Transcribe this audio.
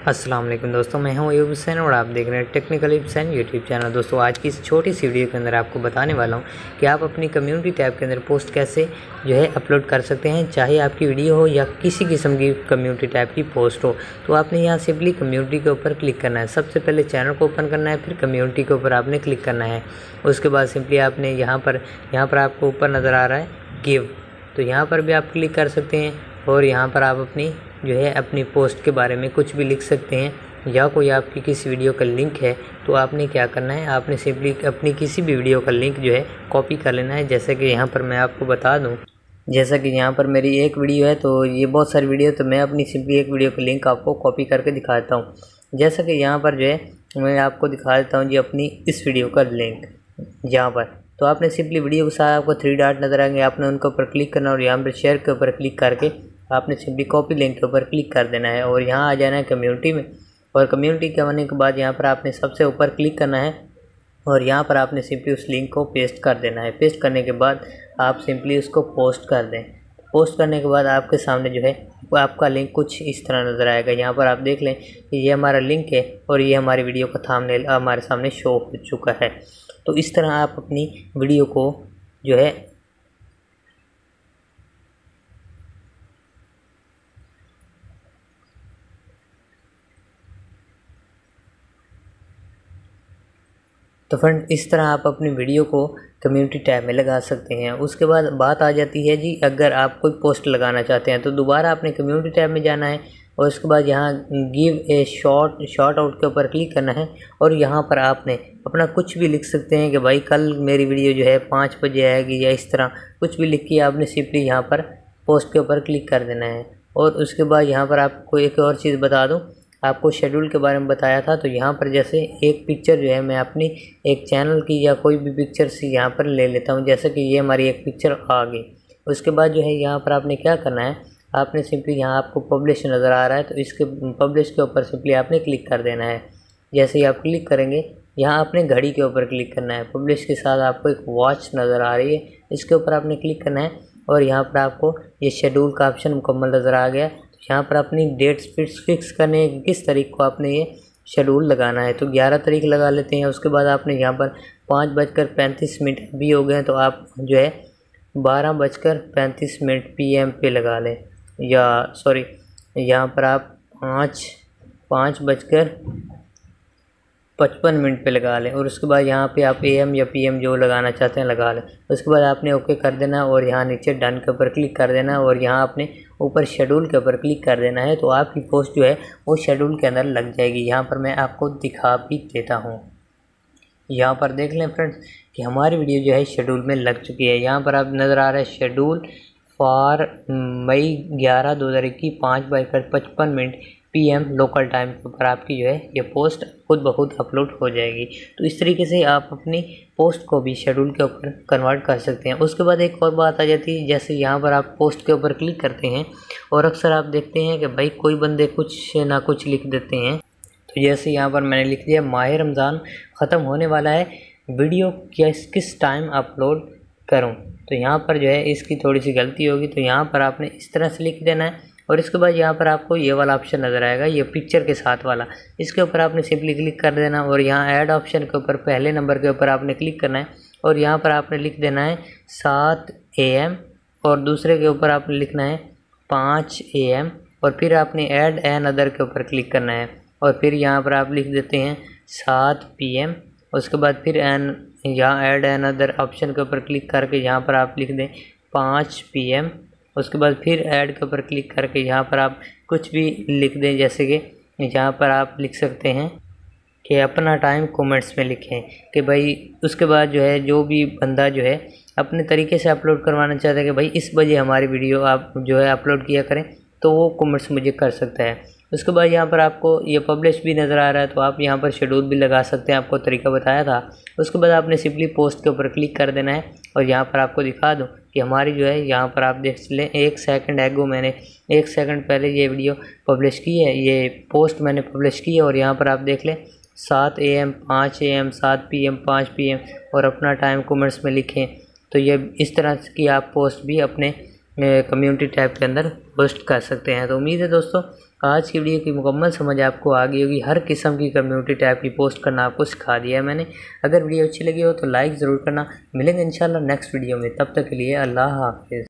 अस्सलाम वालेकुम दोस्तों, मैं हूं अयूब हुसैन और आप देख रहे हैं टेक्निकल हुसैन यूट्यूब चैनल। दोस्तों आज की इस छोटी सी वीडियो के अंदर आपको बताने वाला हूं कि आप अपनी कम्युनिटी टैब के अंदर पोस्ट कैसे अपलोड कर सकते हैं, चाहे आपकी वीडियो हो या किसी किस्म की कम्युनिटी टैब की पोस्ट हो। तो आपने यहाँ सिंपली कम्युनिटी के ऊपर क्लिक करना है। सबसे पहले चैनल को ओपन करना है, फिर कम्युनिटी के ऊपर आपने क्लिक करना है। उसके बाद सिंपली आपने यहाँ पर आपको ऊपर नज़र आ रहा है गिव, तो यहाँ पर भी आप क्लिक कर सकते हैं और यहाँ पर आप अपनी पोस्ट के बारे में कुछ भी लिख सकते हैं या कोई आपकी किसी वीडियो का लिंक है तो आपने क्या करना है, आपने सिंपली अपनी किसी भी वीडियो का लिंक कॉपी कर लेना है। जैसे कि यहाँ पर मैं आपको बता दूँ, जैसा कि यहाँ पर मेरी एक वीडियो है, तो ये बहुत सारी वीडियो, तो मैं अपनी सिंपली एक वीडियो का लिंक आपको कॉपी करके दिखाता हूँ। जैसा कि यहाँ पर मैं आपको दिखा देता हूँ अपनी इस वीडियो का लिंक यहाँ पर। तो आपने सिंपली वीडियो के साथ आपको 3 डॉट नज़र आएंगे, आपने उनके ऊपर क्लिक करना और यहाँ पर शेयर के ऊपर क्लिक करके आपने सिंपली कॉपी लिंक के ऊपर क्लिक कर देना है और यहाँ आ जाना है कम्युनिटी में। और कम्युनिटी के आने के बाद यहाँ पर आपने सबसे ऊपर क्लिक करना है और यहाँ पर आपने सिंपली उस लिंक को पेस्ट कर देना है। पेस्ट करने के बाद आप सिंपली उसको पोस्ट कर दें। पोस्ट करने के बाद आपके सामने आपका लिंक कुछ इस तरह नज़र आएगा। यहाँ पर आप देख लें कि ये हमारा लिंक है और ये हमारी वीडियो का थंबनेल हमारे सामने शो हो चुका है। तो इस तरह आप अपनी वीडियो को तो फ्रेंड इस तरह आप अपनी वीडियो को कम्युनिटी टैब में लगा सकते हैं। उसके बाद बात आ जाती है जी, अगर आप कोई पोस्ट लगाना चाहते हैं तो दोबारा आपने कम्युनिटी टैब में जाना है और उसके बाद यहाँ गिव ए शॉर्ट आउट के ऊपर क्लिक करना है और यहाँ पर आपने अपना कुछ भी लिख सकते हैं कि भाई कल मेरी वीडियो 5 बजे आएगी या इस तरह कुछ भी लिख के आपने सिंपली यहाँ पर पोस्ट के ऊपर क्लिक कर देना है। और उसके बाद यहाँ पर आपको एक और चीज़ बता दूँ, आपको शेड्यूल के बारे में बताया था, तो यहाँ पर जैसे एक पिक्चर मैं अपनी एक चैनल की या कोई भी पिक्चर से यहाँ पर ले लेता हूँ। जैसे कि ये हमारी एक पिक्चर आ गई। उसके बाद यहाँ पर आपने क्या करना है, आपने सिंपली यहाँ आपको पब्लिश नज़र आ रहा है, तो इसके पब्लिश के ऊपर सिंपली आपने क्लिक कर देना है। जैसे ही आप क्लिक करेंगे यहाँ आपने घड़ी के ऊपर क्लिक करना है। पब्लिश के साथ आपको एक वॉच नज़र आ रही है, इसके ऊपर आपने क्लिक करना है और यहाँ पर आपको ये शेड्यूल का ऑप्शन मुकम्मल नज़र आ गया। यहाँ पर अपनी डेट्स फिक्स करने किस तारीख को आपने ये शेड्यूल लगाना है, तो 11 तारीख लगा लेते हैं। उसके बाद आपने यहाँ पर 5:35 भी हो गए हैं, तो आप 12:35 PM पे लगा लें, या सॉरी यहाँ पर आप 5:55 पे लगा लें। और उसके बाद यहाँ पे आप AM या PM जो लगाना चाहते हैं लगा लें। उसके बाद आपने ओके कर देना और यहाँ नीचे डन के ऊपर क्लिक कर देना और यहाँ आपने ऊपर शेड्यूल के ऊपर क्लिक कर देना है, तो आपकी पोस्ट वो शेड्यूल के अंदर लग जाएगी। यहाँ पर मैं आपको दिखा भी देता हूँ। यहाँ पर देख लें फ्रेंड्स कि हमारी वीडियो शेड्यूल में लग चुकी है। यहाँ पर आप नज़र आ रहा है schedule for May 11, 2021 5:55 PM local time के ऊपर आपकी ये पोस्ट खुद ब खुद अपलोड हो जाएगी। तो इस तरीके से आप अपनी पोस्ट को भी शेड्यूल के ऊपर कन्वर्ट कर सकते हैं। उसके बाद एक और बात आ जाती है, जैसे यहाँ पर आप पोस्ट के ऊपर क्लिक करते हैं और अक्सर आप देखते हैं कि भाई कोई बंदे कुछ ना कुछ लिख देते हैं। तो जैसे यहाँ पर मैंने लिख दिया माह रमज़ान ख़त्म होने वाला है, वीडियो किस टाइम अपलोड करूँ। तो यहाँ पर इसकी थोड़ी सी गलती होगी, तो यहाँ पर आपने इस तरह से लिख देना है और इसके बाद यहाँ पर आपको ये वाला ऑप्शन नज़र आएगा, ये पिक्चर के साथ वाला, इसके ऊपर आपने सिंपली क्लिक कर देना और यहाँ ऐड ऑप्शन के ऊपर पहले नंबर के ऊपर आपने क्लिक करना है और यहाँ पर आपने लिख देना है 7 AM और दूसरे के ऊपर आपने लिखना है 5 AM और फिर आपने ऐड एन अदर के ऊपर क्लिक करना है और फिर यहाँ पर आप लिख देते हैं 7 PM। उसके बाद फिर यहाँ ऐड एन अदर ऑप्शन के ऊपर क्लिक करके यहाँ पर आप लिख दें 5 PM। उसके बाद फिर ऐड के ऊपर क्लिक करके यहाँ पर आप कुछ भी लिख दें, जैसे कि यहाँ पर आप लिख सकते हैं कि अपना टाइम कमेंट्स में लिखें कि भाई उसके बाद जो भी बंदा अपने तरीके से अपलोड करवाना चाहता है कि भाई इस बजे हमारी वीडियो आप अपलोड किया करें, तो वो कमेंट्स मुझे कर सकता है। उसके बाद यहाँ पर आपको ये पब्लिश भी नज़र आ रहा है, तो आप यहाँ पर शेड्यूल भी लगा सकते हैं, आपको तरीका बताया था। उसके बाद आपने सिंपली पोस्ट के ऊपर क्लिक कर देना है और यहाँ पर आपको दिखा दूँ कि हमारी यहाँ पर आप देख लें 1 सेकंड एगो मैंने 1 सेकंड पहले ये वीडियो पब्लिश की है, ये पोस्ट मैंने पब्लिश की है। और यहाँ पर आप देख लें 7 AM 5 AM 7 PM 5 PM और अपना टाइम कमेंट्स में लिखें। तो ये इस तरह की आप पोस्ट भी अपने कम्युनिटी टैब के अंदर पोस्ट कर सकते हैं। तो उम्मीद है दोस्तों आज की वीडियो की मुकम्मल समझ आपको आ गई होगी। हर किस्म की कम्युनिटी टैब की पोस्ट करना आपको सिखा दिया है मैंने। अगर वीडियो अच्छी लगी हो तो लाइक ज़रूर करना। मिलेंगे इंशाल्लाह नेक्स्ट वीडियो में, तब तक के लिए अल्लाह हाफ़िज़।